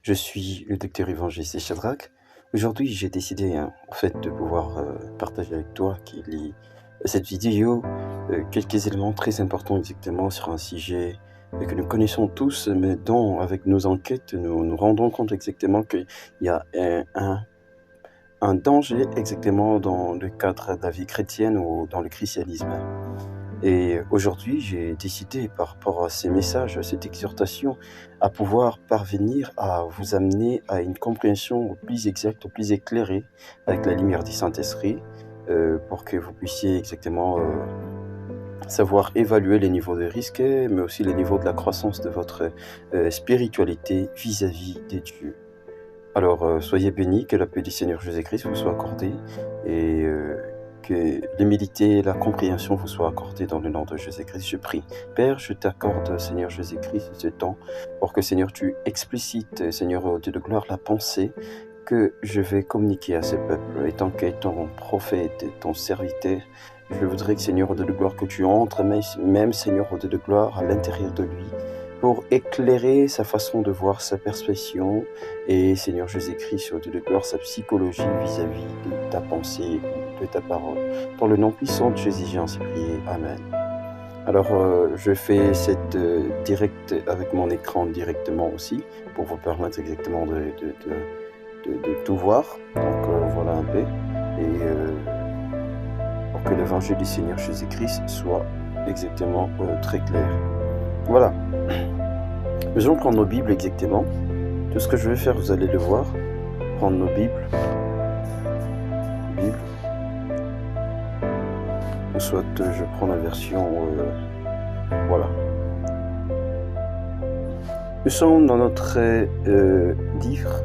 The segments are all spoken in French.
Je suis le docteur évangéliste Shadrach. Aujourd'hui, j'ai décidé de pouvoir partager avec toi cette vidéo quelques éléments très importants exactement sur un sujet que nous connaissons tous, mais dont, avec nos enquêtes, nous nous rendons compte exactement qu'il y a un danger exactement dans le cadre de la vie chrétienne ou dans le christianisme. Et aujourd'hui, j'ai décidé, par rapport à ces messages, à cette exhortation, à pouvoir parvenir à vous amener à une compréhension plus exacte, plus éclairée, avec la lumière du Saint-Esprit, pour que vous puissiez exactement savoir évaluer les niveaux de risque, mais aussi les niveaux de la croissance de votre spiritualité vis-à-vis de Dieu. Alors, soyez bénis, que la paix du Seigneur Jésus-Christ vous soit accordée, et que l'humilité et la compréhension vous soient accordées dans le nom de Jésus-Christ. Je prie. Père, je t'accorde, Seigneur Jésus-Christ, ce temps, pour que, Seigneur, tu explicites, Seigneur, au Dieu de gloire, la pensée que je vais communiquer à ce peuple. Étant qu'étant prophète et ton serviteur, je voudrais que, Seigneur, au Dieu de gloire, que tu entres, même, Seigneur, au Dieu de gloire, à l'intérieur de lui, pour éclairer sa façon de voir, sa perception, et Seigneur Jésus-Christ, au Dieu de gloire, sa psychologie vis-à-vis de ta pensée, de ta parole. Dans le nom puissant de Jésus, j'ai ainsi prié. Amen. Alors, je fais cette direct avec mon écran directement aussi, pour vous permettre exactement de tout voir. Donc, voilà un peu. Et pour que l'évangile du Seigneur Jésus-Christ soit exactement très clair. Voilà. Nous allons prendre nos Bibles exactement. Tout ce que je vais faire, vous allez le voir. Prendre nos Bibles. Ou soit je prends la version... voilà. Nous sommes dans notre livre.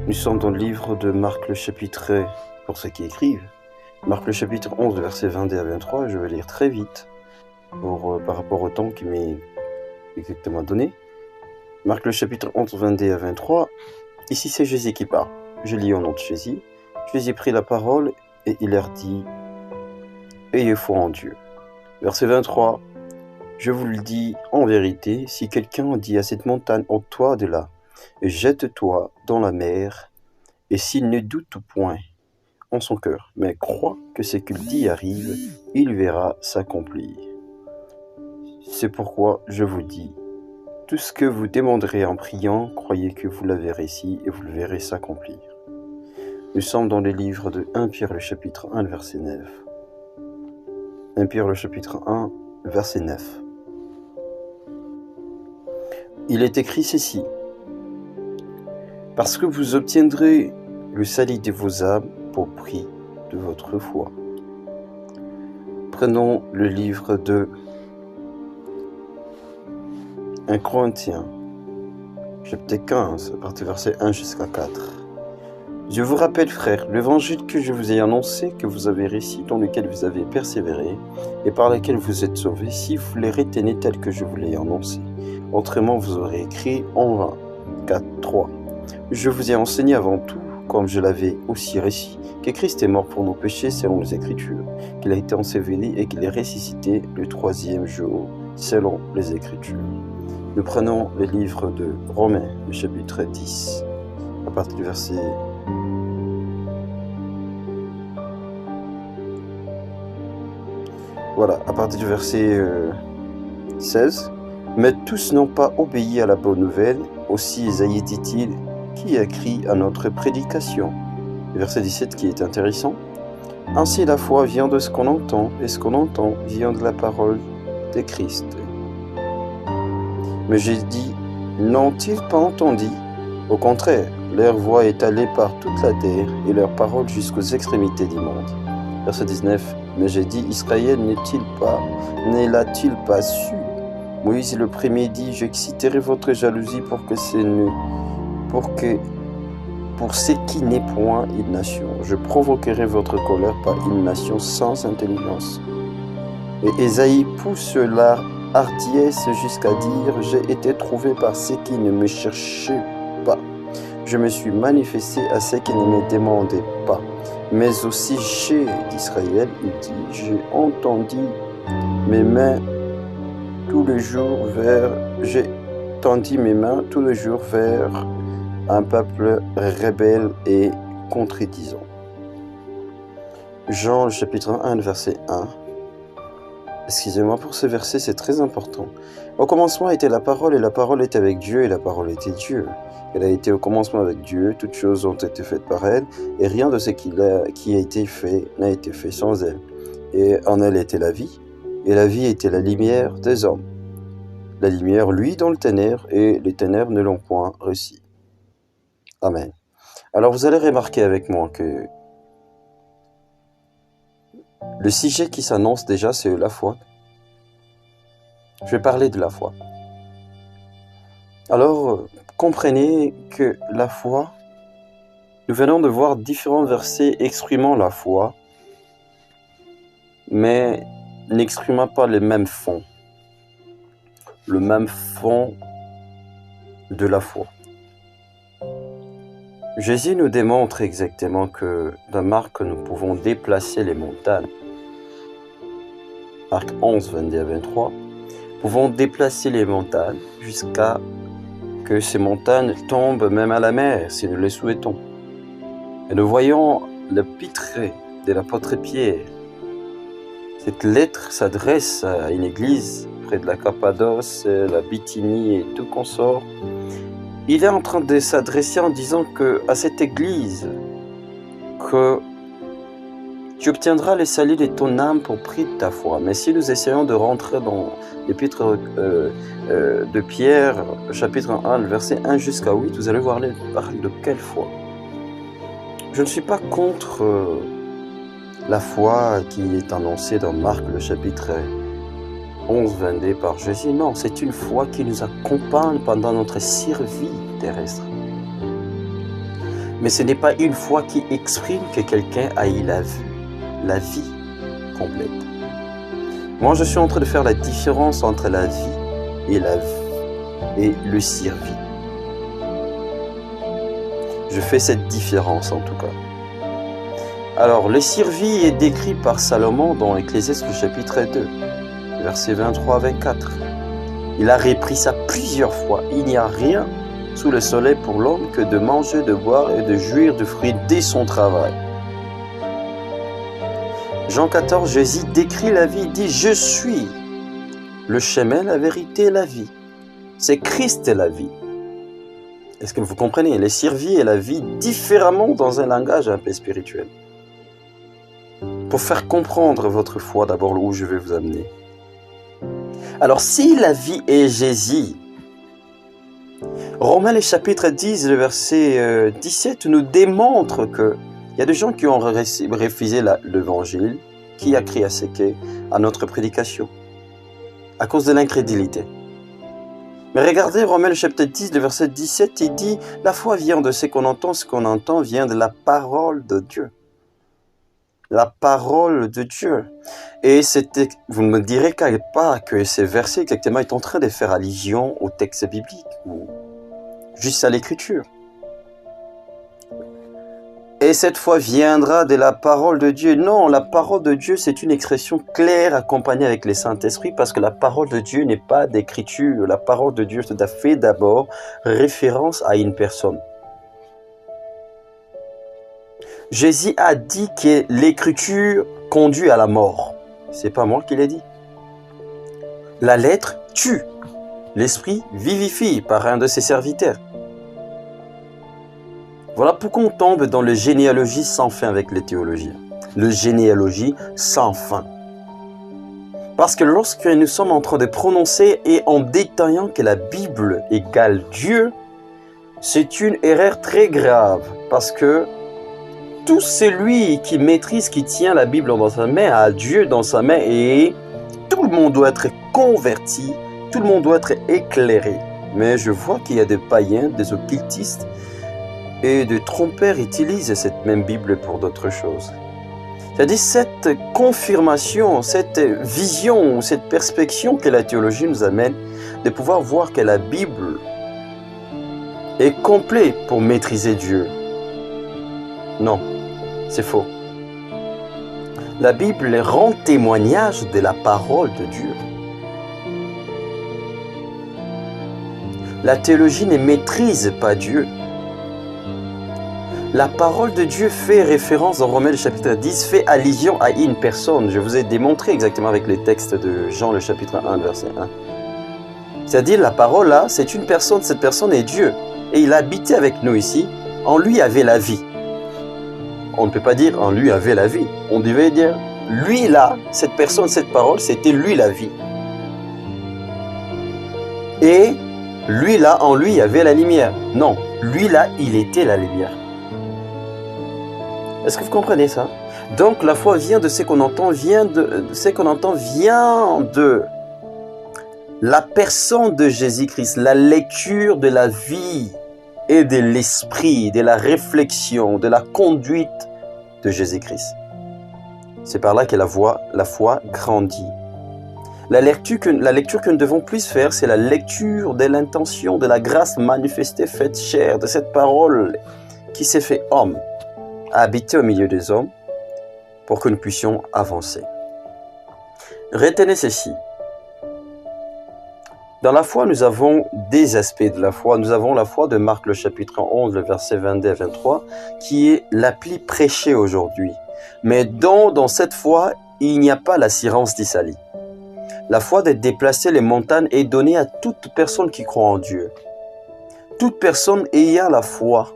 Nous sommes dans le livre de Marc le chapitre, pour ceux qui écrivent. Marc le chapitre 11, versets 22 à 23. Je vais lire très vite par rapport au temps qui m'est exactement donné. Marc le chapitre 11, 22 à 23. Ici c'est Jésus qui parle. Je lis au nom de Jésus. Jésus prit la parole et il leur dit: ayez foi en Dieu. Verset 23. Je vous le dis en vérité, si quelqu'un dit à cette montagne, ôte-toi de là, et jette-toi dans la mer, et s'il ne doute point en son cœur, mais croit que ce qu'il dit arrive, il verra s'accomplir. C'est pourquoi je vous dis, tout ce que vous demanderez en priant, croyez que vous l'avez réussi et vous le verrez s'accomplir. Nous sommes dans le livre de 1 Pierre le chapitre 1, verset 9. 1 Pierre le chapitre 1, verset 9. Il est écrit ceci: parce que vous obtiendrez le salut de vos âmes pour prix de votre foi. Prenons le livre de 1 Corinthiens, chapitre 15, à partir du verset 1 jusqu'à 4. Je vous rappelle, frères, l'évangile que je vous ai annoncé, que vous avez réussi, dans lequel vous avez persévéré, et par lequel vous êtes sauvés, si vous les retenez tel que je vous l'ai annoncé. Autrement, vous aurez écrit en vain. 4, 3. Je vous ai enseigné avant tout, comme je l'avais aussi réussi, que Christ est mort pour nos péchés selon les Écritures, qu'il a été enseveli et qu'il est ressuscité le troisième jour selon les Écritures. Nous prenons le livre de Romains, le chapitre 10, à partir du verset 16. Mais tous n'ont pas obéi à la bonne nouvelle, aussi Isaïe dit-il, qui a crié à notre prédication. Le verset 17 qui est intéressant. Ainsi la foi vient de ce qu'on entend, et ce qu'on entend vient de la parole de Christ. Mais j'ai dit, n'ont-ils pas entendu? Au contraire, leur voix est allée par toute la terre, et leur parole jusqu'aux extrémités du monde. Verset 19. Mais j'ai dit, Israël ne l'a-t-il pas su? Moïse le premier dit, j'exciterai votre jalousie pour ce qui n'est point une nation. Je provoquerai votre colère par une nation sans intelligence. Et Ésaïe pousse la hardiesse jusqu'à dire, j'ai été trouvé par ceux qui ne me cherchaient pas. Je me suis manifesté à ceux qui ne me demandaient pas. Mais aussi chez d'Israël, il dit, j'ai entendu mes mains tous les jours j'ai j'étendis mes mains tout le jour vers un peuple rebelle et contredisant. Jean chapitre 1, verset 1. Excusez-moi pour ce verset, c'est très important. Au commencement était la parole, et la parole était avec Dieu, et la parole était Dieu. Elle a été au commencement avec Dieu, toutes choses ont été faites par elle, et rien de ce qui a été fait n'a été fait sans elle. Et en elle était la vie, et la vie était la lumière des hommes. La lumière, lui, dans le ténèbre, et les ténèbres ne l'ont point reçu. Amen. Alors vous allez remarquer avec moi que le sujet qui s'annonce déjà, c'est la foi. Je vais parler de la foi. Alors, comprenez que la foi, nous venons de voir différents versets exprimant la foi, mais n'exprimant pas le même fond de la foi. Jésus nous démontre exactement que dans Marc, nous pouvons déplacer les montagnes. Marc 11, 22 à 23, nous pouvons déplacer les montagnes jusqu'à que ces montagnes tombent même à la mer, si nous le souhaitons. Et nous voyons l'épître de l'apôtre Pierre. Cette lettre s'adresse à une église près de la Cappadoce, la Bithynie et tout consort. Il est en train de s'adresser en disant à cette église que tu obtiendras le salut de ton âme pour prix de ta foi. Mais si nous essayons de rentrer dans l'épître de Pierre, chapitre 1, verset 1 jusqu'à 8, vous allez voir, il parle de quelle foi? Je ne suis pas contre la foi qui est annoncée dans Marc, le chapitre 11, 22 par Jésus. Non, c'est une foi qui nous accompagne pendant notre survie terrestre. Mais ce n'est pas une foi qui exprime que quelqu'un a eu la vie complète. Moi, je suis en train de faire la différence entre la vie et le survie. Je fais cette différence en tout cas. Alors, le survie est décrit par Salomon dans Ecclésiaste le chapitre 2, versets 23 à 24. Il a repris ça plusieurs fois. Il n'y a rien sous le soleil pour l'homme que de manger, de boire et de jouir du fruit de son travail. Jean 14, Jésus décrit la vie, il dit « Je suis le chemin, la vérité et la vie ». C'est Christ la vie. Est-ce que vous comprenez? Les survies et la vie différemment dans un langage un peu spirituel. Pour faire comprendre votre foi, d'abord où je vais vous amener. Alors, si la vie est Jésus, Romains le chapitre 10, le verset 17 nous démontre que il y a des gens qui ont refusé l'évangile, qui a crié à notre prédication, à cause de l'incrédulité. Mais regardez Romains le chapitre 10, le verset 17, il dit « La foi vient de ce qu'on entend vient de la parole de Dieu. » La parole de Dieu. Et vous ne me direz pas que ce verset exactement est en train de faire allusion au texte biblique, ou juste à l'écriture. Et cette foi viendra de la parole de Dieu. Non, la parole de Dieu, c'est une expression claire accompagnée avec le Saint-Esprit parce que la parole de Dieu n'est pas d'écriture. La parole de Dieu fait d'abord référence à une personne. Jésus a dit que l'écriture conduit à la mort. C'est pas moi qui l'ai dit. La lettre tue. L'esprit vivifie par un de ses serviteurs. Voilà pourquoi on tombe dans le généalogie sans fin avec les théologiens. Le généalogie sans fin. Parce que lorsque nous sommes en train de prononcer et en détaillant que la Bible égale Dieu, c'est une erreur très grave. Parce que tout celui qui maîtrise, qui tient la Bible dans sa main, a Dieu dans sa main et tout le monde doit être converti, tout le monde doit être éclairé. Mais je vois qu'il y a des païens, des occultistes et des trompeurs utilisent cette même Bible pour d'autres choses. C'est-à-dire cette confirmation, cette vision, cette perspective que la théologie nous amène de pouvoir voir que la Bible est complète pour maîtriser Dieu. Non, c'est faux. La Bible rend témoignage de la parole de Dieu. La théologie ne maîtrise pas Dieu. La parole de Dieu fait référence dans Romains chapitre 10, fait allusion à une personne. Je vous ai démontré exactement avec les textes de Jean le chapitre 1, verset 1. C'est-à-dire la parole là, c'est une personne, cette personne est Dieu. Et il habitait avec nous ici, en lui avait la vie. On ne peut pas dire en lui avait la vie. On devait dire lui là, cette personne, cette parole, c'était lui la vie. Et lui là, en lui, il y avait la lumière. Non, lui là, il était la lumière. Est-ce que vous comprenez ça? Donc la foi vient de ce qu'on entend, vient de la personne de Jésus-Christ, la lecture de la vie et de l'esprit, de la réflexion, de la conduite de Jésus-Christ. C'est par là que la foi grandit. La lecture que nous devons plus faire, c'est la lecture de l'intention, de la grâce manifestée, faite chair, de cette parole qui s'est fait homme, à habiter au milieu des hommes, pour que nous puissions avancer. Retenez ceci. Dans la foi, nous avons des aspects de la foi. Nous avons la foi de Marc, le chapitre 11, le verset 22 à 23, qui est l'appli prêchée aujourd'hui. Mais dans cette foi, il n'y a pas l'assurance d'Issalie. La foi de déplacer les montagnes est donnée à toute personne qui croit en Dieu. Toute personne ayant la foi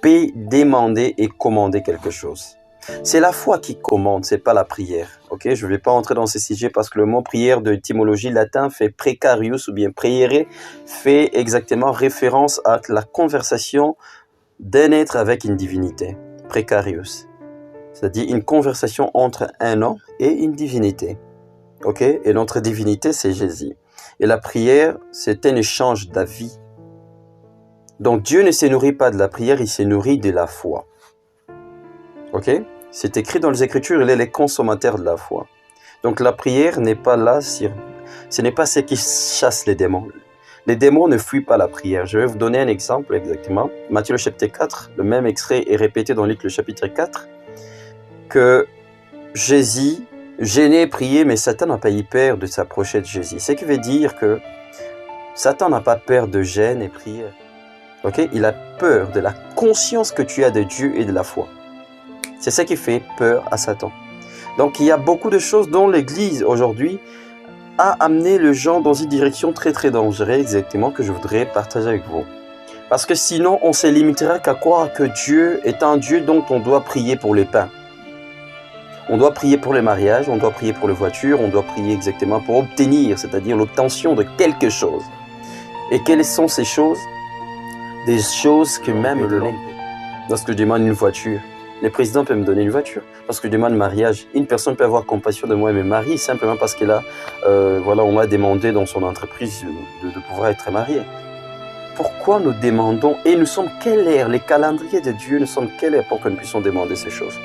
peut demander et commander quelque chose. C'est la foi qui commande, c'est pas la prière. Ok, je ne vais pas entrer dans ce sujet parce que le mot prière de étymologie latin fait precarius ou bien priere, fait exactement référence à la conversation d'un être avec une divinité. Precarius. C'est-à-dire une conversation entre un homme et une divinité. Ok, et notre divinité, c'est Jésus. Et la prière, c'est un échange d'avis. Donc Dieu ne se nourrit pas de la prière, il se nourrit de la foi. Ok? C'est écrit dans les Écritures, il est le consommateur de la foi. Donc la prière n'est pas là, ce n'est pas ce qui chasse les démons. Les démons ne fuient pas la prière. Je vais vous donner un exemple exactement. Matthieu le chapitre 4, le même extrait est répété dans Luc le chapitre 4, que Jésus gênait, priait, mais Satan n'a pas eu peur de s'approcher de Jésus. Ce qui veut dire que Satan n'a pas peur de gêne et prière. Okay? Il a peur de la conscience que tu as de Dieu et de la foi. C'est ça qui fait peur à Satan. Donc il y a beaucoup de choses dont l'Église aujourd'hui a amené les gens dans une direction très très dangereuse exactement que je voudrais partager avec vous. Parce que sinon on se limitera qu'à croire que Dieu est un Dieu dont on doit prier pour les pains. On doit prier pour les mariages, on doit prier pour les voitures, on doit prier exactement pour obtenir, c'est-à-dire l'obtention de quelque chose. Et quelles sont ces choses? Des choses que même le nom. Lorsque je demande une voiture, le président peut me donner une voiture. Lorsque je demande un mariage, une personne peut avoir compassion de moi et me marier simplement parce qu'elle a, on m'a demandé dans son entreprise de pouvoir être marié. Pourquoi nous demandons, et nous sommes quelle ère, les calendriers de Dieu, nous sommes quelle ère pour que nous puissions demander ces choses?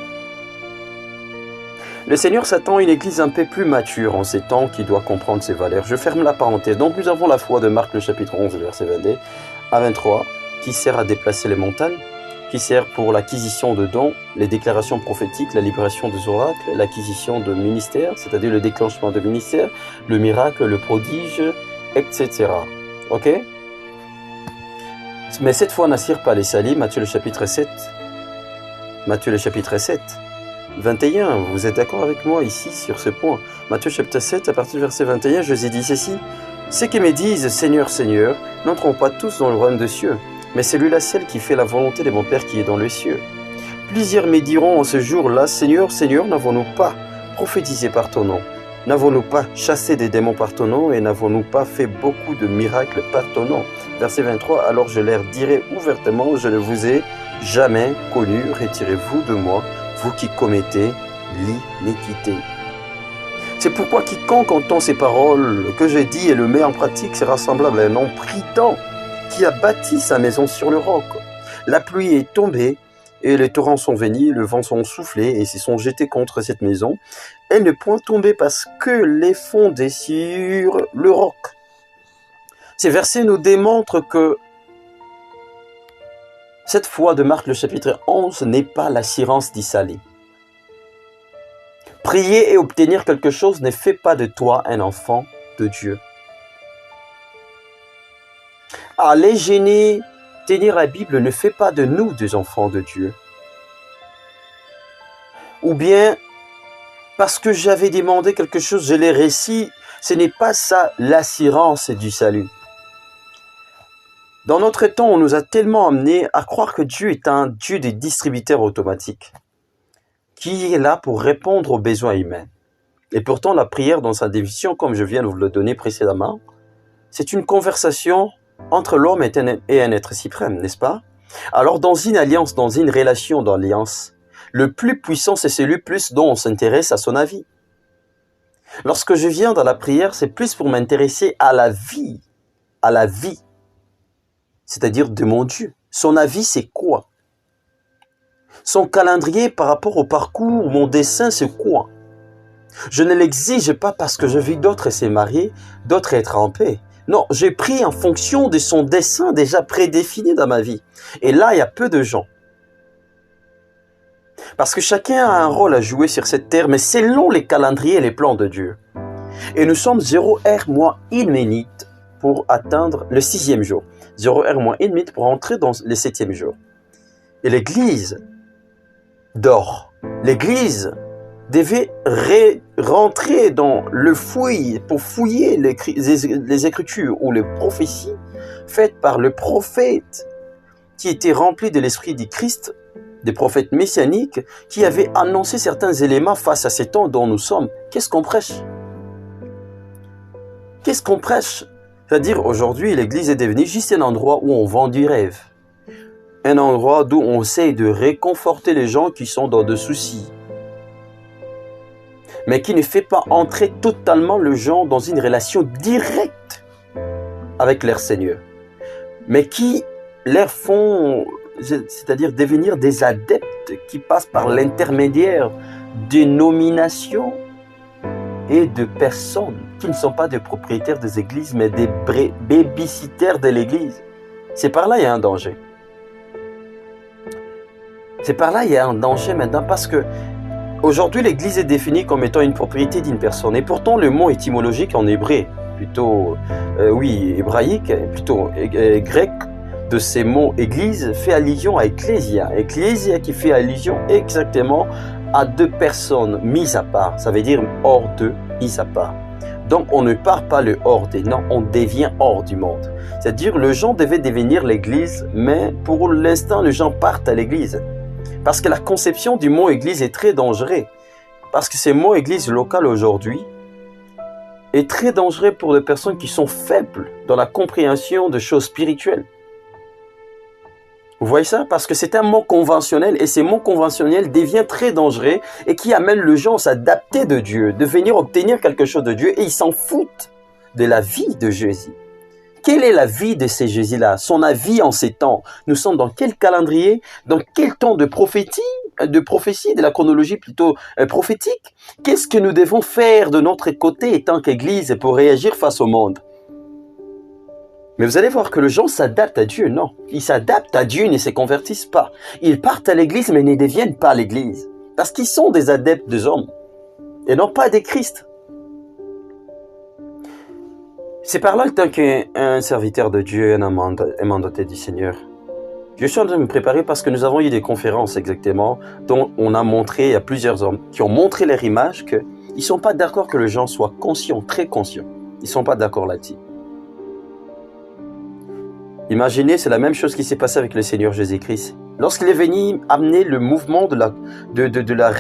Le Seigneur s'attend à une église un peu plus mature en ces temps qui doit comprendre ses valeurs. Je ferme la parenthèse. Donc nous avons la foi de Marc, le chapitre 11, verset 22 à 23, qui sert à déplacer les montagnes, qui sert pour l'acquisition de dons, les déclarations prophétiques, la libération des oracles, l'acquisition de ministères, c'est-à-dire le déclenchement de ministères, le miracle, le prodige, etc. Ok? Mais cette foi n'assure pas les salis. Matthieu le chapitre 7. Matthieu le chapitre 7. 21, vous êtes d'accord avec moi ici sur ce point? Matthieu chapitre 7, à partir du verset 21, Jésus dit ceci: ceux qui me disent Seigneur, Seigneur, n'entreront pas tous dans le royaume des cieux, mais celui-là, celle qui fait la volonté de mon Père qui est dans les cieux. Plusieurs me diront en ce jour-là: Seigneur, Seigneur, n'avons-nous pas prophétisé par ton nom? N'avons-nous pas chassé des démons par ton nom? Et n'avons-nous pas fait beaucoup de miracles par ton nom? Verset 23, alors je leur dirai ouvertement: je ne vous ai jamais connu, retirez-vous de moi, vous qui commettez l'iniquité. C'est pourquoi quiconque entend ces paroles que j'ai dit et le met en pratique sera semblable à un homme prudent qui a bâti sa maison sur le roc. La pluie est tombée et les torrents sont venus, le vent sont soufflés et s'y sont jetés contre cette maison. Elle n'est point tombée parce que les fondés sur le roc. Ces versets nous démontrent que cette foi de Marc le chapitre 11 n'est pas l'assurance d'Issalie. Prier et obtenir quelque chose ne fait pas de toi un enfant de Dieu. aller gêner, tenir la Bible ne fait pas de nous des enfants de Dieu. Ou bien, parce que j'avais demandé quelque chose, je l'ai réussi, ce n'est pas ça l'assurance du salut. Dans notre temps, on nous a tellement amenés à croire que Dieu est un Dieu des distributeurs automatiques, qui est là pour répondre aux besoins humains. Et pourtant, la prière dans sa définition, comme je viens de vous le donner précédemment, c'est une conversation entre l'homme et un être suprême, n'est-ce pas? Alors, dans une alliance, dans une relation d'alliance, le plus puissant, c'est celui plus dont on s'intéresse à son avis. Lorsque je viens dans la prière, c'est plus pour m'intéresser à la vie, c'est-à-dire de mon Dieu. Son avis, c'est quoi? Son calendrier par rapport au parcours, mon dessein, c'est quoi? Je ne l'exige pas parce que je vis d'autres se marier, d'autres être en paix. Non, j'ai pris en fonction de son dessein déjà prédéfini dans ma vie. Et là, il y a peu de gens. Parce que chacun a un rôle à jouer sur cette terre, mais selon les calendriers et les plans de Dieu. Et nous sommes 0 heure moins 1 minute pour atteindre le 6e jour. 0 heure moins 1 minute pour entrer dans le 7e jour. Et l'Église dort. L'Église devait rentrer dans le fouille pour fouiller les Écritures ou les prophéties faites par le prophète qui était rempli de l'esprit du Christ, des prophètes messianiques qui avaient annoncé certains éléments face à ces temps dont nous sommes. Qu'est-ce qu'on prêche? Qu'est-ce qu'on prêche? C'est-à-dire aujourd'hui, l'Église est devenue juste un endroit où on vend du rêve. Un endroit d'où on essaie de réconforter les gens qui sont dans des soucis. Mais qui ne fait pas entrer totalement le gens dans une relation directe avec leur Seigneur. Mais qui leur font, c'est-à-dire devenir des adeptes qui passent par l'intermédiaire de nominations et de personnes qui ne sont pas des propriétaires des églises, mais des babysitters de l'église. C'est par là qu'il y a un danger. C'est par là qu'il y a un danger maintenant parce que aujourd'hui, l'Église est définie comme étant une propriété d'une personne. Et pourtant, le mot étymologique en hébreu, plutôt, hébraïque, plutôt grec, de ces mots Église, fait allusion à Ecclésia. Ecclésia qui fait allusion exactement à deux personnes mises à part. Ça veut dire hors d'eux, mises à part. Donc, on ne part pas le hors des, non, on devient hors du monde. C'est-à-dire, les gens devaient devenir l'Église, mais pour l'instant, les gens partent à l'Église. Parce que la conception du mot église est très dangereux. Parce que ce mot église local aujourd'hui est très dangereux pour les personnes qui sont faibles dans la compréhension de choses spirituelles. Vous voyez ça? Parce que c'est un mot conventionnel et ces mots conventionnels deviennent très dangereux et qui amènent les gens à s'adapter de Dieu, de venir obtenir quelque chose de Dieu et ils s'en foutent de la vie de Jésus. Quelle est la vie de ces Jésus-là? Son avis en ces temps? Nous sommes dans quel calendrier? Dans quel temps de prophétie, de la chronologie plutôt prophétique? Qu'est-ce que nous devons faire de notre côté en tant qu'Église pour réagir face au monde? Mais vous allez voir que les gens s'adaptent à Dieu. Non, ils s'adaptent à Dieu, ils ne se convertissent pas. Ils partent à l'Église, mais ne deviennent pas l'Église. Parce qu'ils sont des adeptes des hommes et non pas des Christ. C'est par là, en tant qu'un serviteur de Dieu, un mandaté du Seigneur. Je suis en train de me préparer parce que nous avons eu des conférences exactement dont on a montré à plusieurs hommes qui ont montré leur image qu'ils ne sont pas d'accord que les gens soient conscients, très conscients. Ils ne sont pas d'accord là-dessus. Imaginez, c'est la même chose qui s'est passée avec le Seigneur Jésus-Christ. Lorsqu'il est venu amener le mouvement de la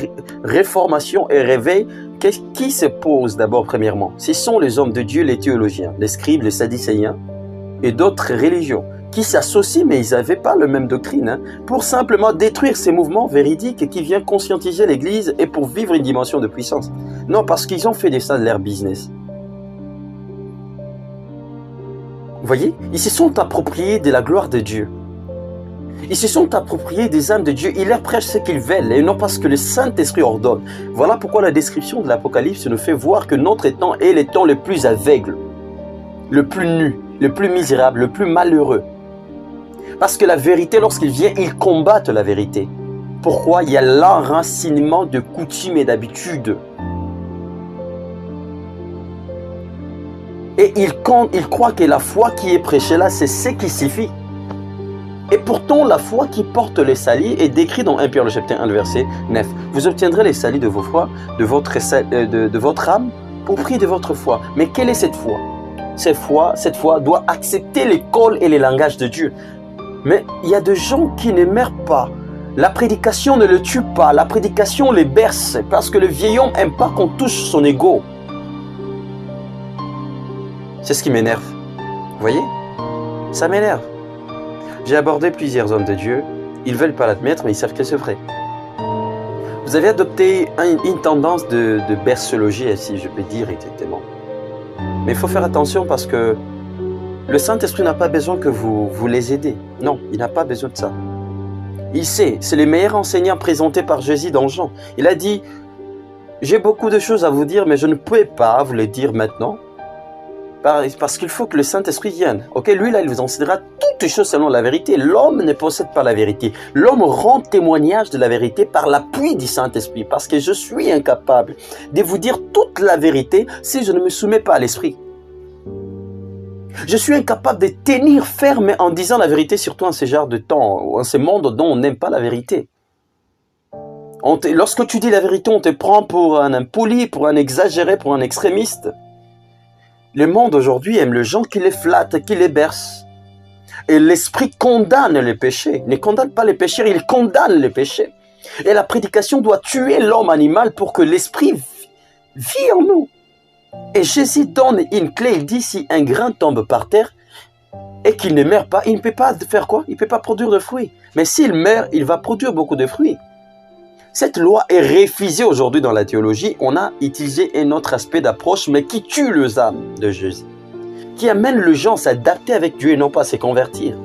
réformation et réveil, qui se pose d'abord premièrement? Ce sont les hommes de Dieu, les théologiens, les scribes, les sadducéens et d'autres religions qui s'associent, mais ils n'avaient pas la même doctrine, pour simplement détruire ces mouvements véridiques qui viennent conscientiser l'Église et pour vivre une dimension de puissance. Non, parce qu'ils ont fait de ça de leur business. Vous voyez, ils se sont appropriés de la gloire de Dieu. Ils se sont appropriés des âmes de Dieu. Ils leur prêchent ce qu'ils veulent et non parce que le Saint-Esprit ordonne. Voilà pourquoi la description de l'Apocalypse nous fait voir que notre temps est le temps le plus aveugle, le plus nu, le plus misérable, le plus malheureux. Parce que la vérité, lorsqu'il vient, ils combattent la vérité. Pourquoi? Il y a l'enracinement de coutumes et d'habitudes. Et il croit que la foi qui est prêchée là, c'est ce qui suffit. Et pourtant, la foi qui porte les salis est décrite dans 1 Pierre le chapitre 1, le verset 9. Vous obtiendrez les salis de vos foi, de votre âme, au prix de votre foi. Mais quelle est cette foi? Cette foi doit accepter l'école et les langages de Dieu. Mais il y a des gens qui ne meurent pas. La prédication ne le tue pas. La prédication les berce. Parce que le vieil homme n'aime pas qu'on touche son ego. C'est ce qui m'énerve. Vous voyez? Ça m'énerve. J'ai abordé plusieurs hommes de Dieu. Ils ne veulent pas l'admettre, mais ils savent que c'est vrai. Vous avez adopté une tendance de bercologie, si je peux dire exactement. Mais il faut faire attention parce que le Saint-Esprit n'a pas besoin que vous les aidez. Non, il n'a pas besoin de ça. Il sait, c'est le meilleur enseignant présenté par Jésus dans Jean. Il a dit, j'ai beaucoup de choses à vous dire, mais je ne peux pas vous les dire maintenant. Parce qu'il faut que le Saint-Esprit vienne. Ok, lui, là, il vous enseignera toutes les choses selon la vérité. L'homme ne possède pas la vérité. L'homme rend témoignage de la vérité par l'appui du Saint-Esprit. Parce que je suis incapable de vous dire toute la vérité si je ne me soumets pas à l'Esprit. Je suis incapable de tenir ferme en disant la vérité, surtout en ce genre de temps, en ce monde dont on n'aime pas la vérité. Lorsque tu dis la vérité, on te prend pour un impoli, pour un exagéré, pour un extrémiste. Le monde aujourd'hui aime les gens qui les flattent, qui les bercent. Et l'esprit condamne les péchés. Il ne condamne pas les péchés, il condamne les péchés. Et la prédication doit tuer l'homme animal pour que l'esprit vit en nous. Et Jésus donne une clé, il dit si un grain tombe par terre et qu'il ne meurt pas, il ne peut pas faire quoi? Il ne peut pas produire de fruits. Mais s'il meurt, il va produire beaucoup de fruits. Cette loi est refusée aujourd'hui dans la théologie. On a utilisé un autre aspect d'approche, mais qui tue les âmes de Jésus. Qui amène les gens à s'adapter avec Dieu et non pas à se convertir.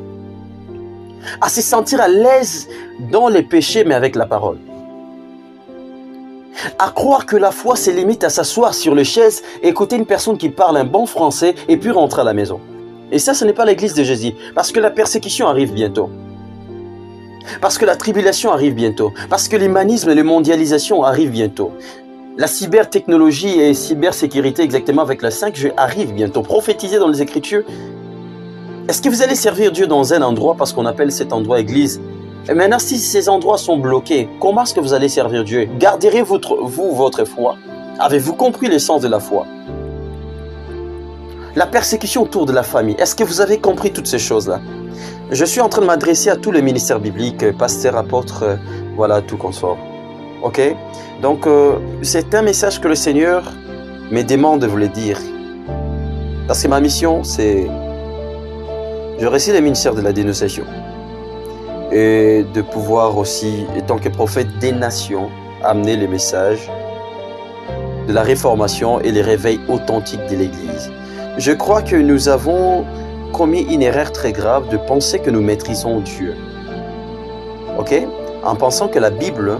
À se sentir à l'aise dans les péchés, mais avec la parole. À croire que la foi se limite à s'asseoir sur les chaises, écouter une personne qui parle un bon français et puis rentrer à la maison. Et ça, ce n'est pas l'église de Jésus. Parce que la persécution arrive bientôt. Parce que la tribulation arrive bientôt. Parce que l'humanisme et la mondialisation arrivent bientôt. La cybertechnologie et cybersécurité, exactement avec la 5G, arrive bientôt. Prophétisé dans les Écritures. Est-ce que vous allez servir Dieu dans un endroit parce qu'on appelle cet endroit église? Et maintenant, si ces endroits sont bloqués, comment est-ce que vous allez servir Dieu? Garderez-vous votre foi? Avez-vous compris le sens de la foi? La persécution autour de la famille. Est-ce que vous avez compris toutes ces choses-là? Je suis en train de m'adresser à tous les ministères bibliques, pasteurs, apôtres, voilà, tout consort. Ok? Donc, c'est un message que le Seigneur me demande de vous le dire. Parce que ma mission, c'est... Je récite le ministère de la dénonciation. Et de pouvoir aussi, en tant que prophète des nations, amener les messages de la réformation et les réveils authentiques de l'Église. Je crois que nous avons commis une erreur très grave de penser que nous maîtrisons Dieu. Ok? En pensant que la Bible,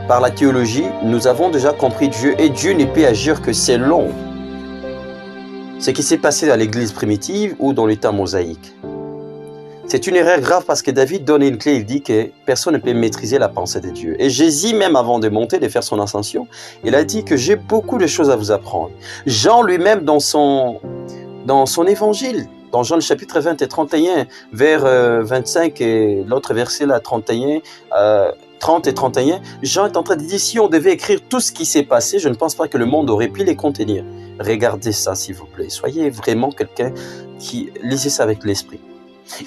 par la théologie, nous avons déjà compris Dieu et Dieu ne peut agir que selon ce qui s'est passé à l'Église primitive ou dans l'état mosaïque. C'est une erreur grave parce que David donne une clé, il dit que personne ne peut maîtriser la pensée de Dieu. Et Jésus, même avant de monter, de faire son ascension, il a dit que j'ai beaucoup de choses à vous apprendre. Jean lui-même, dans son évangile, dans Jean le chapitre 20 et 31, vers 25 et l'autre verset là, 31, 30 et 31, Jean est en train de dire, si on devait écrire tout ce qui s'est passé, je ne pense pas que le monde aurait pu les contenir. Regardez ça, s'il vous plaît. Soyez vraiment quelqu'un qui lisez ça avec l'esprit.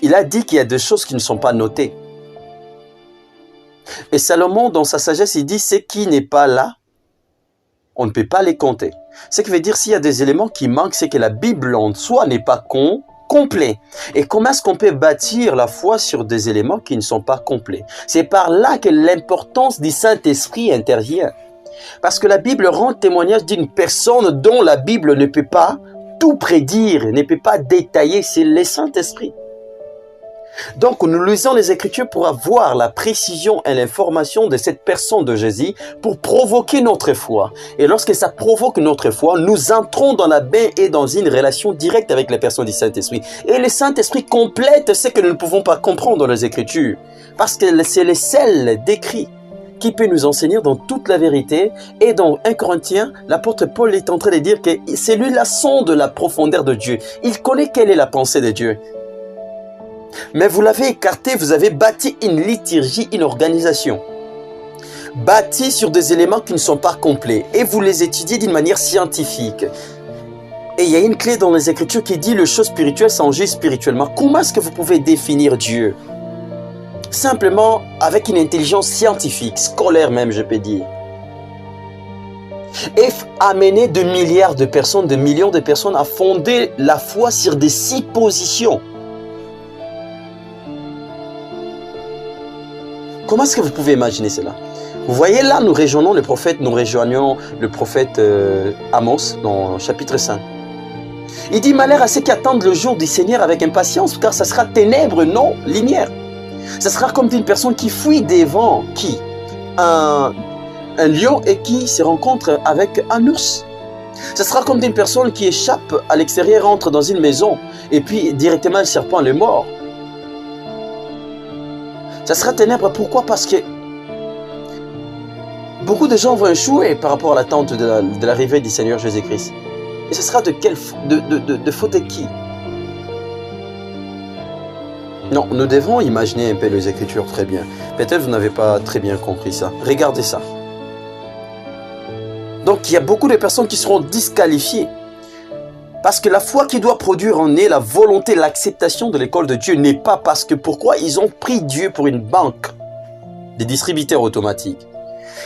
Il a dit qu'il y a des choses qui ne sont pas notées. Et Salomon, dans sa sagesse, il dit, ce qui n'est pas là, on ne peut pas les compter. Ce qui veut dire, s'il y a des éléments qui manquent, c'est que la Bible en soi n'est pas complet. Et comment est-ce qu'on peut bâtir la foi sur des éléments qui ne sont pas complets? C'est par là que l'importance du Saint-Esprit intervient. Parce que la Bible rend témoignage d'une personne dont la Bible ne peut pas tout prédire, ne peut pas détailler, c'est le Saint-Esprit. Donc, nous lisons les Écritures pour avoir la précision et l'information de cette personne de Jésus pour provoquer notre foi. Et lorsque ça provoque notre foi, nous entrons dans la baie et dans une relation directe avec la personne du Saint-Esprit. Et le Saint-Esprit complète ce que nous ne pouvons pas comprendre dans les Écritures. Parce que c'est le sel décrit qui peut nous enseigner dans toute la vérité. Et dans 1 Corinthiens, l'apôtre Paul est en train de dire que c'est lui la sonde de la profondeur de Dieu. Il connaît quelle est la pensée de Dieu. Mais vous l'avez écarté, vous avez bâti une liturgie, une organisation. Bâti sur des éléments qui ne sont pas complets. Et vous les étudiez d'une manière scientifique. Et il y a une clé dans les Écritures qui dit « le chose spirituelle s'enjuge spirituellement ». Comment est-ce que vous pouvez définir Dieu? Simplement avec une intelligence scientifique, scolaire même, je peux dire. Et amener de milliards de personnes, de millions de personnes à fonder la foi sur des suppositions. Comment est-ce que vous pouvez imaginer cela? Vous voyez là, nous rejoignons le prophète Amos dans chapitre 5. Il dit « Malheur à ceux qui attendent le jour du Seigneur avec impatience, car ça sera ténèbres, non lumière. » Ça sera comme une personne qui fuit devant qui? Un lion et qui se rencontre avec un ours. Ça sera comme une personne qui échappe à l'extérieur, entre dans une maison et puis directement le serpent le mord. Ça sera ténèbres, pourquoi? Parce que beaucoup de gens vont échouer par rapport à l'attente de l'arrivée du Seigneur Jésus-Christ. Et ce sera de faute de qui? Non, nous devons imaginer un peu les Écritures très bien. Peut-être vous n'avez pas très bien compris ça. Regardez ça. Donc, il y a beaucoup de personnes qui seront disqualifiées. Parce que la foi qui doit produire en eux la volonté, l'acceptation de l'école de Dieu n'est pas parce que pourquoi ils ont pris Dieu pour une banque, des distributeurs automatiques.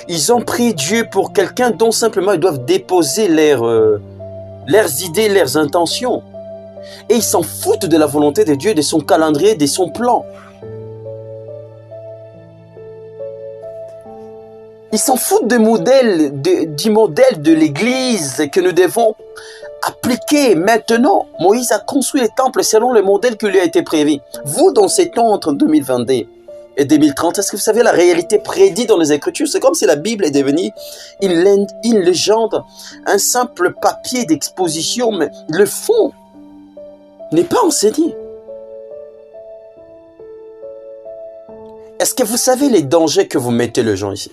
Ils ont pris Dieu pour quelqu'un dont simplement ils doivent déposer leurs idées, leurs intentions. Et ils s'en foutent de la volonté de Dieu, de son calendrier, de son plan. Ils s'en foutent du modèle de l'Église que nous devons appliquer maintenant. Moïse a construit les temples selon le modèle qui lui a été prévu. Vous, dans ces temps entre 2022 et 2030, est-ce que vous savez la réalité prédite dans les Écritures? C'est comme si la Bible est devenue une légende, un simple papier d'exposition, mais le fond n'est pas enseigné. Est-ce que vous savez les dangers que vous mettez les gens ici?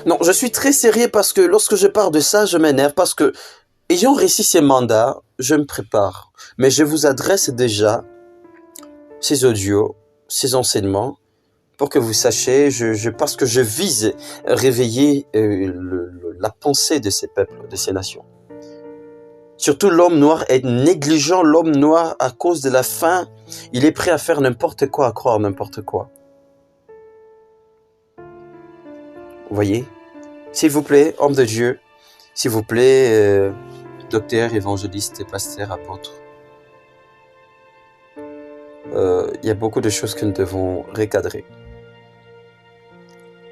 Non, je suis très sérieux parce que lorsque je parle de ça, je m'énerve parce que, ayant réussi ces mandats, je me prépare. Mais je vous adresse déjà ces audios, ces enseignements, pour que vous sachiez, parce que je vise à réveiller la pensée de ces peuples, de ces nations. Surtout l'homme noir est négligent, l'homme noir à cause de la faim, il est prêt à faire n'importe quoi, à croire n'importe quoi. Vous voyez? S'il vous plaît, homme de Dieu, s'il vous plaît, docteur, évangéliste, pasteur, apôtre. Il y a beaucoup de choses que nous devons recadrer.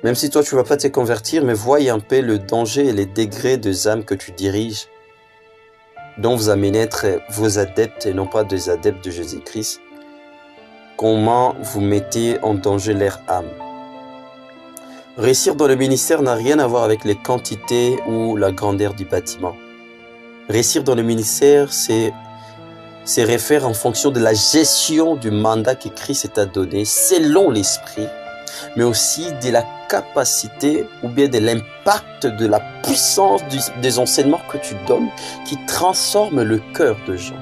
Même si toi tu ne vas pas te convertir, mais voyez un peu le danger et les degrés des âmes que tu diriges, dont vous amenez être vos adeptes et non pas des adeptes de Jésus-Christ. Comment vous mettez en danger leur âme. Réussir dans le ministère n'a rien à voir avec les quantités ou la grandeur du bâtiment. Réussir dans le ministère, c'est réfère en fonction de la gestion du mandat que Christ t'a donné, selon l'esprit, mais aussi de la capacité ou bien de l'impact de la puissance des enseignements que tu donnes qui transforment le cœur de gens.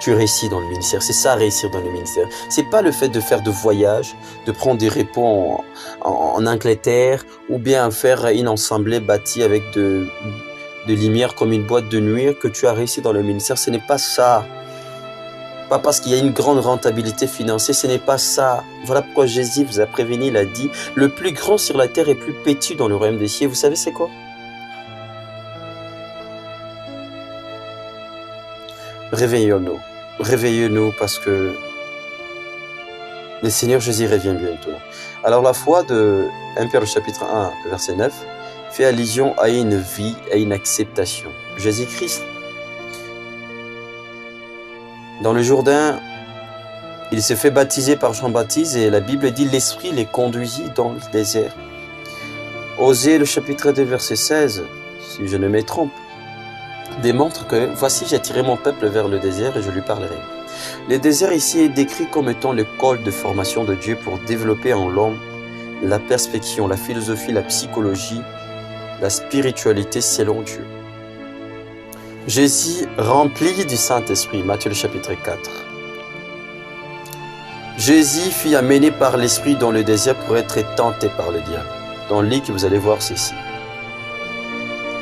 Tu réussis dans le ministère, c'est ça réussir dans le ministère. C'est pas le fait de faire de voyages, de prendre des repos en Angleterre ou bien faire une assemblée bâtie avec de lumière comme une boîte de nuit que tu as réussi dans le ministère. Ce n'est pas ça. Pas parce qu'il y a une grande rentabilité financière, ce n'est pas ça. Voilà pourquoi Jésus vous a prévenu, il a dit, le plus grand sur la terre est plus petit dans le royaume des cieux. Vous savez c'est quoi? Réveillons-nous. Réveillons-nous parce que le Seigneur Jésus revient bientôt. Alors la foi de 1 Pierre chapitre 1, verset 9, fait allusion à une vie, à une acceptation. Jésus-Christ, dans le Jourdain, il se fait baptiser par Jean-Baptiste et la Bible dit l'Esprit les conduisit dans le désert. Osée, le chapitre 2, verset 16, si je ne me trompe, démontre que « Voici, j'attirerai mon peuple vers le désert et je lui parlerai. Le désert ici est décrit comme étant l'école de formation de Dieu pour développer en l'homme la perspective, la philosophie, la psychologie, la spiritualité selon Dieu. Jésus rempli du Saint-Esprit, Matthieu le chapitre 4. Jésus fut amené par l'Esprit dans le désert pour être tenté par le diable. Dans Luc, vous allez voir ceci.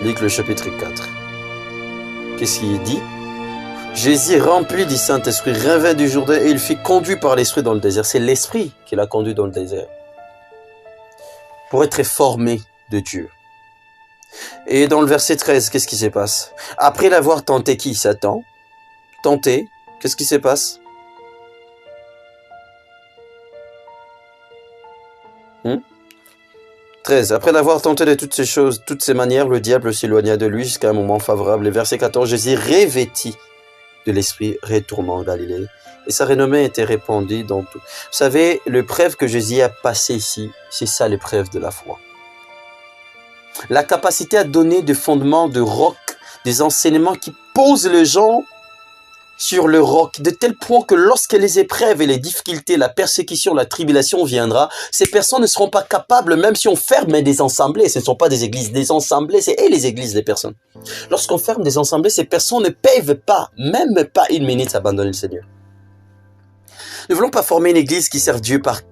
Luc le chapitre 4. Qu'est-ce qu'il dit? Jésus rempli du Saint-Esprit, revint du Jourdain et il fut conduit par l'Esprit dans le désert. C'est l'Esprit qui l'a conduit dans le désert. Pour être formé de Dieu. Et dans le verset 13, qu'est-ce qui se passe? Après l'avoir tenté qui? Satan. Tenté, qu'est-ce qui se passe? 13. Après l'avoir tenté de toutes ces choses, toutes ces manières, le diable s'éloigna de lui jusqu'à un moment favorable. Et verset 14, Jésus revêtit de l'Esprit, retournant en Galilée. Et sa renommée était répandue dans tout. Vous savez, l'épreuve que Jésus a passée ici, c'est ça l'épreuve de la foi. La capacité à donner des fondements de roc, des enseignements qui posent les gens sur le roc, de tel point que lorsque les épreuves et les difficultés, la persécution, la tribulation viendra, ces personnes ne seront pas capables, même si on ferme des assemblées, ce ne sont pas des églises, des assemblées, c'est les églises des personnes. Lorsqu'on ferme des assemblées, ces personnes ne peuvent pas, même pas une minute, abandonner le Seigneur. Nous ne voulons pas former une église qui sert Dieu par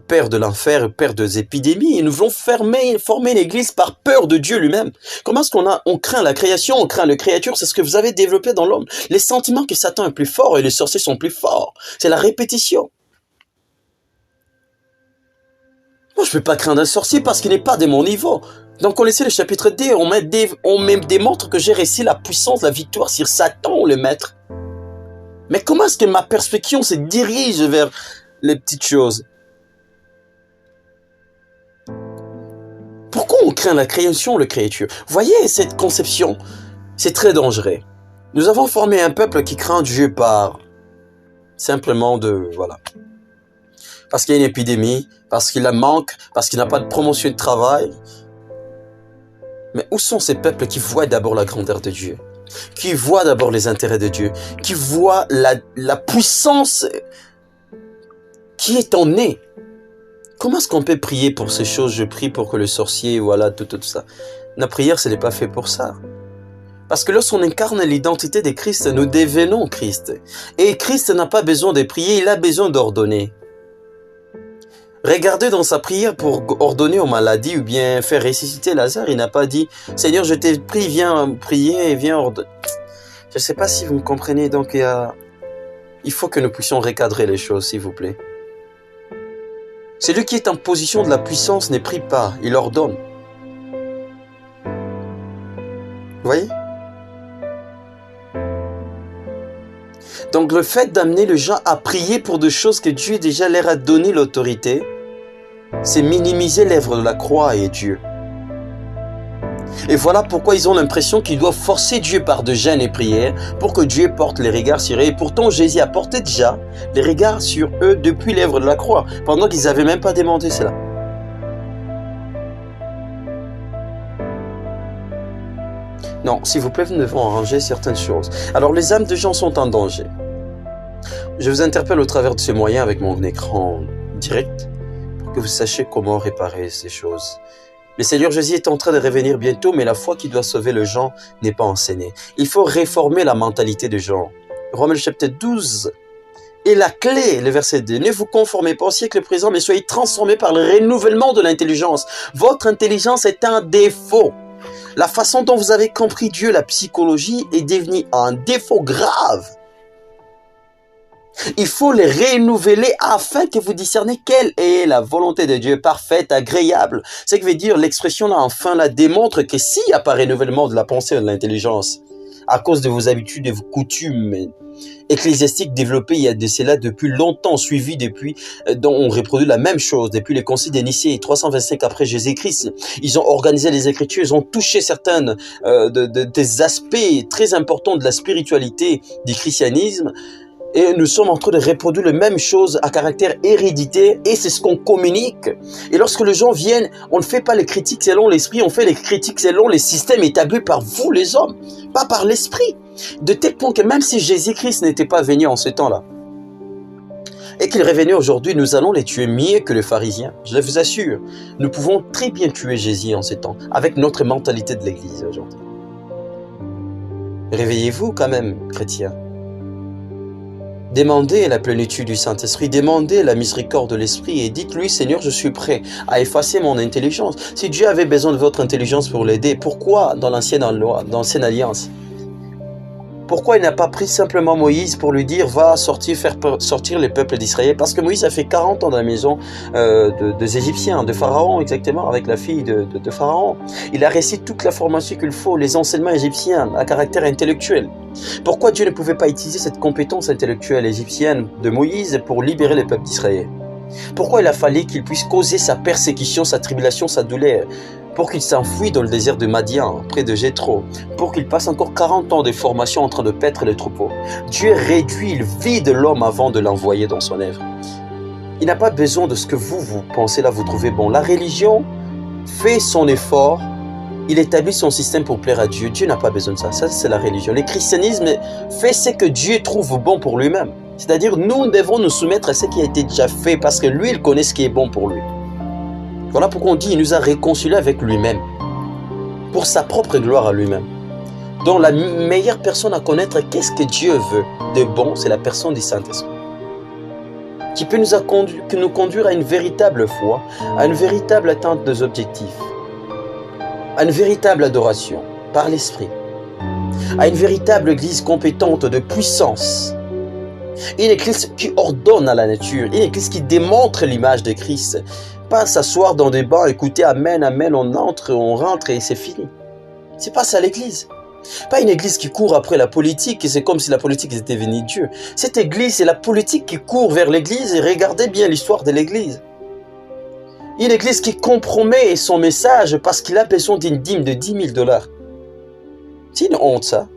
peur de l'enfer, peur des épidémies. Nous voulons former une église par peur de Dieu lui-même. Comment est-ce on craint la création, on craint le créature? C'est ce que vous avez développé dans l'homme. Les sentiments que Satan est plus fort et les sorciers sont plus forts. C'est la répétition. Moi, je ne peux pas craindre un sorcier parce qu'il n'est pas de mon niveau. Donc, on laisse le chapitre D, on me démontre que j'ai réussi la puissance, la victoire sur Satan, le maître. Mais comment est-ce que ma perspective se dirige vers les petites choses? Pourquoi on craint la création, le créature? Voyez cette conception, c'est très dangereux. Nous avons formé un peuple qui craint Dieu par simplement voilà. Parce qu'il y a une épidémie, parce qu'il a manque, parce qu'il n'a pas de promotion de travail. Mais où sont ces peuples qui voient d'abord la grandeur de Dieu? Qui voit d'abord les intérêts de Dieu, qui voit la puissance qui est en nez. Comment est-ce qu'on peut prier pour ces choses? Je prie pour que le sorcier, voilà, tout ça. La prière, ce n'est pas fait pour ça. Parce que lorsqu'on incarne l'identité de Christ, nous devenons Christ. Et Christ n'a pas besoin de prier, il a besoin d'ordonner. Regardez dans sa prière pour ordonner aux maladies ou bien faire ressusciter Lazare, il n'a pas dit « Seigneur, je t'ai pris, viens prier et viens ordonner. » Je ne sais pas si vous me comprenez, donc il faut que nous puissions recadrer les choses, s'il vous plaît. Celui qui est en position de la puissance ne prie pas, il ordonne. Vous voyez? Donc le fait d'amener les gens à prier pour des choses que Dieu déjà leur a donné l'autorité, c'est minimiser l'œuvre de la croix et Dieu. Et voilà pourquoi ils ont l'impression qu'ils doivent forcer Dieu par de jeûnes et prières pour que Dieu porte les regards sur eux. Et pourtant Jésus a porté déjà les regards sur eux depuis l'œuvre de la croix, pendant qu'ils n'avaient même pas demandé cela. Non, s'il vous plaît, nous devons arranger certaines choses. Alors, les âmes de gens sont en danger. Je vous interpelle au travers de ces moyens avec mon écran direct pour que vous sachiez comment réparer ces choses. Le Seigneur Jésus est en train de revenir bientôt, mais la foi qui doit sauver les gens n'est pas enseignée. Il faut réformer la mentalité des gens. Romains chapitre 12. Et la clé, le verset 2, ne vous conformez pas au siècle présent, mais soyez transformés par le renouvellement de l'intelligence. Votre intelligence est un défaut. La façon dont vous avez compris Dieu, la psychologie, est devenue un défaut grave. Il faut les renouveler afin que vous discerniez quelle est la volonté de Dieu parfaite, agréable. Ce qui veut dire, l'expression là, enfin, là, démontre que s'il n'y a pas renouvellement de la pensée et de l'intelligence, à cause de vos habitudes et vos coutumes ecclésiastiques développées il y a de cela depuis longtemps, suivies depuis, dont on reproduit la même chose, depuis les conciles de Nicée, 325 après Jésus-Christ. Ils ont organisé les Écritures, ils ont touché certaines des aspects très importants de la spiritualité du christianisme. Et nous sommes en train de reproduire les mêmes choses à caractère héréditaire et c'est ce qu'on communique. Et lorsque les gens viennent, on ne fait pas les critiques selon l'esprit, on fait les critiques selon les systèmes établis par vous les hommes, pas par l'esprit. De tel point que même si Jésus-Christ n'était pas venu en ce temps-là, et qu'ils revenaient aujourd'hui, nous allons les tuer mieux que les pharisiens. Je vous assure, nous pouvons très bien tuer Jésus en ces temps, avec notre mentalité de l'Église aujourd'hui. Réveillez-vous quand même, chrétiens. Demandez la plénitude du Saint-Esprit, demandez la miséricorde de l'Esprit et dites-lui, Seigneur, je suis prêt à effacer mon intelligence. Si Dieu avait besoin de votre intelligence pour l'aider, pourquoi dans l'ancienne alliance? Pourquoi il n'a pas pris simplement Moïse pour lui dire, va faire sortir les peuples d'Israël? Parce que Moïse a fait 40 ans dans la maison des Égyptiens, de Pharaon exactement, avec la fille de Pharaon. Il a réussi toute la formation qu'il faut, les enseignements égyptiens à caractère intellectuel. Pourquoi Dieu ne pouvait pas utiliser cette compétence intellectuelle égyptienne de Moïse pour libérer les peuples d'Israël? Pourquoi il a fallu qu'il puisse causer sa persécution, sa tribulation, sa douleur, pour qu'il s'enfuit dans le désert de Madian, près de Jéthro, pour qu'il passe encore 40 ans de formation en train de paître les troupeaux? Dieu réduit, il vide l'homme avant de l'envoyer dans son œuvre. Il n'a pas besoin de ce que vous pensez là, vous trouvez bon. La religion fait son effort, il établit son système pour plaire à Dieu. Dieu n'a pas besoin de ça, ça c'est la religion. Le christianisme fait ce que Dieu trouve bon pour lui-même. C'est-à-dire, nous devons nous soumettre à ce qui a été déjà fait parce que lui, il connaît ce qui est bon pour lui. Voilà pourquoi on dit qu'il nous a réconciliés avec lui-même, pour sa propre gloire à lui-même. Donc la meilleure personne à connaître qu'est-ce que Dieu veut de bon, c'est la personne du Saint-Esprit, qui peut nous conduire à une véritable foi, à une véritable atteinte des objectifs, à une véritable adoration par l'Esprit, à une véritable église compétente de puissance. Une église qui ordonne à la nature, une église qui démontre l'image de Christ. Pas s'asseoir dans des bancs, écouter Amen, Amen, on entre, on rentre et c'est fini. C'est pas ça l'église. Pas une église qui court après la politique et c'est comme si la politique était venue de Dieu. Cette église, c'est la politique qui court vers l'église et regardez bien l'histoire de l'église. Une église qui compromet son message parce qu'il a besoin d'une dîme de 10 000 $. C'est une honte ça.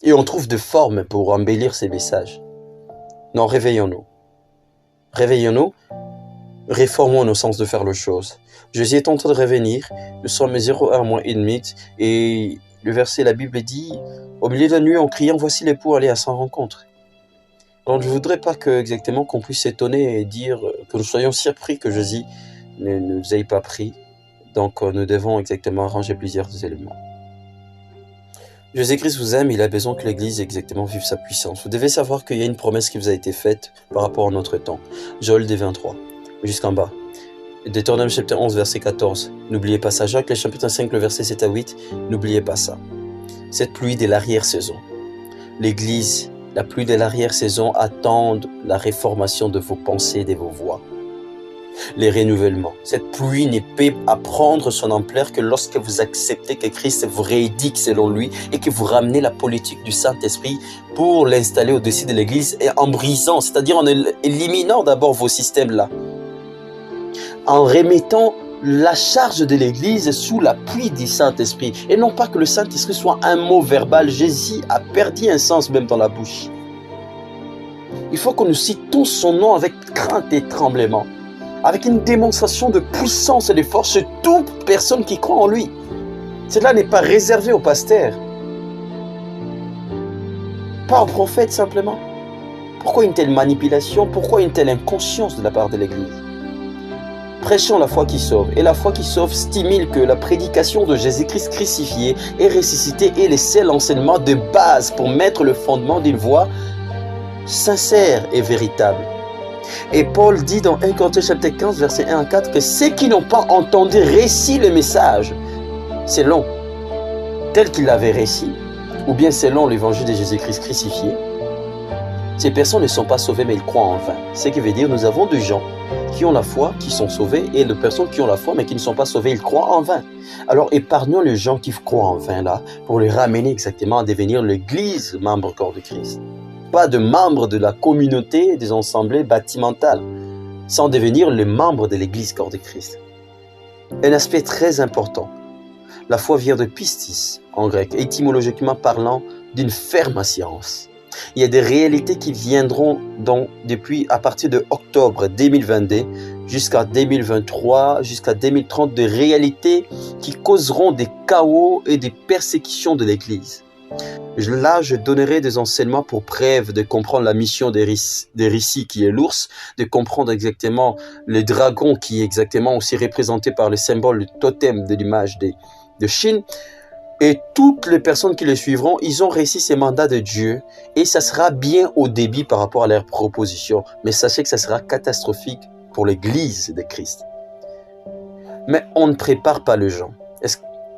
Et on trouve des formes pour embellir ces messages. Non, réveillons-nous. Réveillons-nous, réformons nos sens de faire les choses. Jésus est en train de revenir, nous sommes 0 heure moins une minute, et le verset, la Bible dit, au milieu de la nuit, en criant, voici l'époux aller à sa rencontre. Donc je ne voudrais pas exactement qu'on puisse s'étonner et dire que nous soyons surpris que Jésus ne nous ait pas pris. Donc nous devons exactement arranger plusieurs éléments. Jésus-Christ vous aime, il a besoin que l'Église exactement vive sa puissance. Vous devez savoir qu'il y a une promesse qui vous a été faite par rapport à notre temps. Joël 23, jusqu'en bas. Deutéronome chapitre 11, verset 14. N'oubliez pas ça. Jacques, le chapitre 5, le verset 7 à 8. N'oubliez pas ça. Cette pluie de l'arrière-saison. L'Église, la pluie de l'arrière-saison attend la réformation de vos pensées et de vos voix. Les renouvellements. Cette pluie ne peut apprendre son ampleur que lorsque vous acceptez que Christ vous réédique selon lui et que vous ramenez la politique du Saint-Esprit pour l'installer au-dessus de l'Église et en brisant, c'est-à-dire en éliminant d'abord vos systèmes-là, en remettant la charge de l'Église sous l'appui du Saint-Esprit et non pas que le Saint-Esprit soit un mot verbal. Jésus a perdu un sens même dans la bouche. Il faut que nous citons son nom avec crainte et tremblement, avec une démonstration de puissance et de force chez toute personne qui croit en lui. Cela n'est pas réservé aux pasteurs, pas aux prophètes simplement. Pourquoi une telle manipulation? Pourquoi une telle inconscience de la part de l'Église? Prêchons la foi qui sauve. Et la foi qui sauve stimule que la prédication de Jésus-Christ crucifié et ressuscité est le seul enseignement de base pour mettre le fondement d'une voie sincère et véritable. Et Paul dit dans 1 Corinthiens chapitre 15, verset 1 à 4, que ceux qui n'ont pas entendu récit le message, selon tel qu'il l'avait récit, ou bien selon l'évangile de Jésus-Christ crucifié, ces personnes ne sont pas sauvées, mais ils croient en vain. Ce qui veut dire, nous avons des gens qui ont la foi, qui sont sauvés, et des personnes qui ont la foi, mais qui ne sont pas sauvées, ils croient en vain. Alors, épargnons les gens qui croient en vain, là, pour les ramener exactement à devenir l'Église, membre corps de Christ. Pas de membres de la communauté des assemblées bâtimentales, sans devenir les membres de l'Église corps de Christ. Un aspect très important. La foi vient de pistis, en grec, étymologiquement parlant d'une ferme assurance. Il y a des réalités qui viendront depuis à partir de octobre 2022 jusqu'à 2023, jusqu'à 2030, des réalités qui causeront des chaos et des persécutions de l'Église. Là, je donnerai des enseignements pour bref de comprendre la mission des récits qui est l'ours, de comprendre exactement le dragon qui est exactement aussi représenté par le symbole, le totem de l'image de Chine. Et toutes les personnes qui le suivront, ils ont réussi ces mandats de Dieu et ça sera bien au débit par rapport à leurs propositions. Mais sachez que ça sera catastrophique pour l'Église de Christ. Mais on ne prépare pas les gens.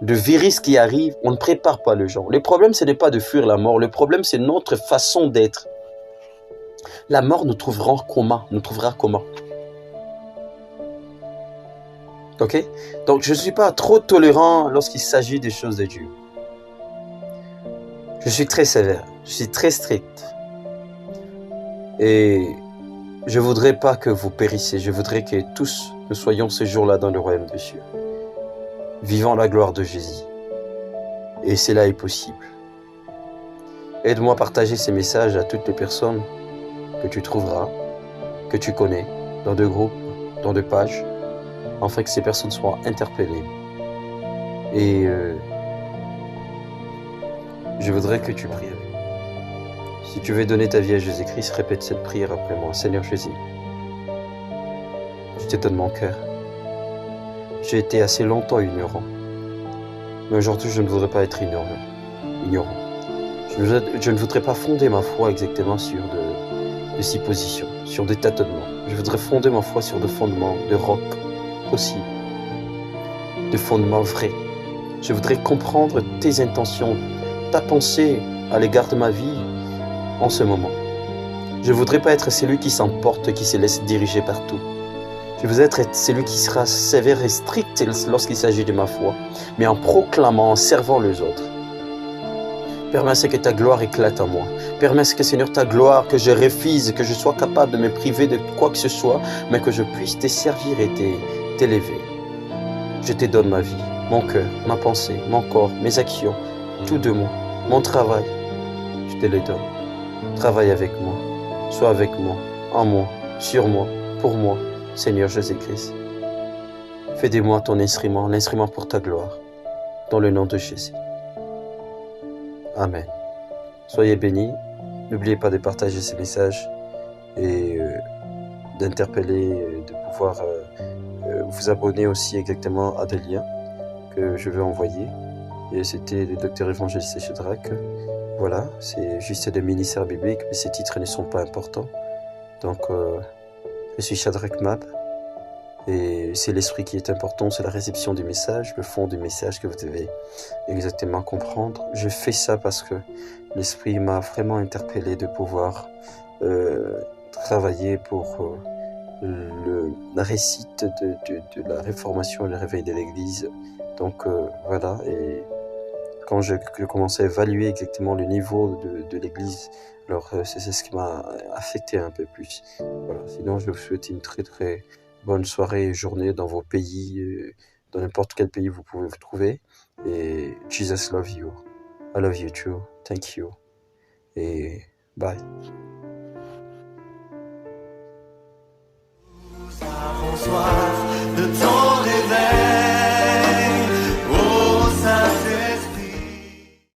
De virus qui arrive, on ne prépare pas les gens. Le problème, ce n'est pas de fuir la mort. Le problème, c'est notre façon d'être. La mort nous trouvera comment? Ok? Donc, je ne suis pas trop tolérant lorsqu'il s'agit des choses de Dieu. Je suis très sévère. Je suis très strict. Et je ne voudrais pas que vous périssiez. Je voudrais que tous nous soyons ce jour-là dans le royaume des cieux, vivant la gloire de Jésus. Et cela est possible. Aide-moi à partager ces messages à toutes les personnes que tu trouveras, que tu connais, dans des groupes, dans des pages, afin que ces personnes soient interpellées. Et je voudrais que tu pries avec moi. Si tu veux donner ta vie à Jésus-Christ, répète cette prière après moi. Seigneur Jésus, je te donne mon cœur. J'ai été assez longtemps ignorant. Mais aujourd'hui, je ne voudrais pas être ignorant. Je ne voudrais pas fonder ma foi exactement sur des suppositions, sur des tâtonnements. Je voudrais fonder ma foi sur des fondements de roc possibles, des fondements vrais. Je voudrais comprendre tes intentions, ta pensée à l'égard de ma vie en ce moment. Je ne voudrais pas être celui qui s'emporte, qui se laisse diriger partout. Je voudrais être celui qui sera sévère et strict lorsqu'il s'agit de ma foi, mais en proclamant, en servant les autres. Permets que ta gloire éclate en moi. Permets que, Seigneur, ta gloire, que je refuse, que je sois capable de me priver de quoi que ce soit, mais que je puisse te servir et t'élever. Je te donne ma vie, mon cœur, ma pensée, mon corps, mes actions, tout de moi, mon travail. Je te le donne. Travaille avec moi, sois avec moi, en moi, sur moi, pour moi, Seigneur Jésus-Christ. Fais de moi ton instrument, l'instrument pour ta gloire, dans le nom de Jésus. Amen. Soyez bénis. N'oubliez pas de partager ces messages et d'interpeller, de pouvoir vous abonner aussi exactement à des liens que je vais envoyer. Et c'était le docteur évangéliste Shadrach. Voilà, c'est juste des ministères bibliques, mais ces titres ne sont pas importants. Donc, je suis Shadrach Mab. Et c'est l'esprit qui est important, c'est la réception du message, le fond du message que vous devez exactement comprendre. Je fais ça parce que l'esprit m'a vraiment interpellé de pouvoir travailler pour la réussite de la réformation et le réveil de l'Église. Donc voilà, et quand je commençais à évaluer exactement le niveau de l'Église, alors c'est ce qui m'a affecté un peu plus. Voilà. Sinon, je vous souhaite une très très bonne soirée et journée dans vos pays, dans n'importe quel pays vous pouvez vous trouver. Et Jesus love you. I love you too. Thank you. Et bye. François.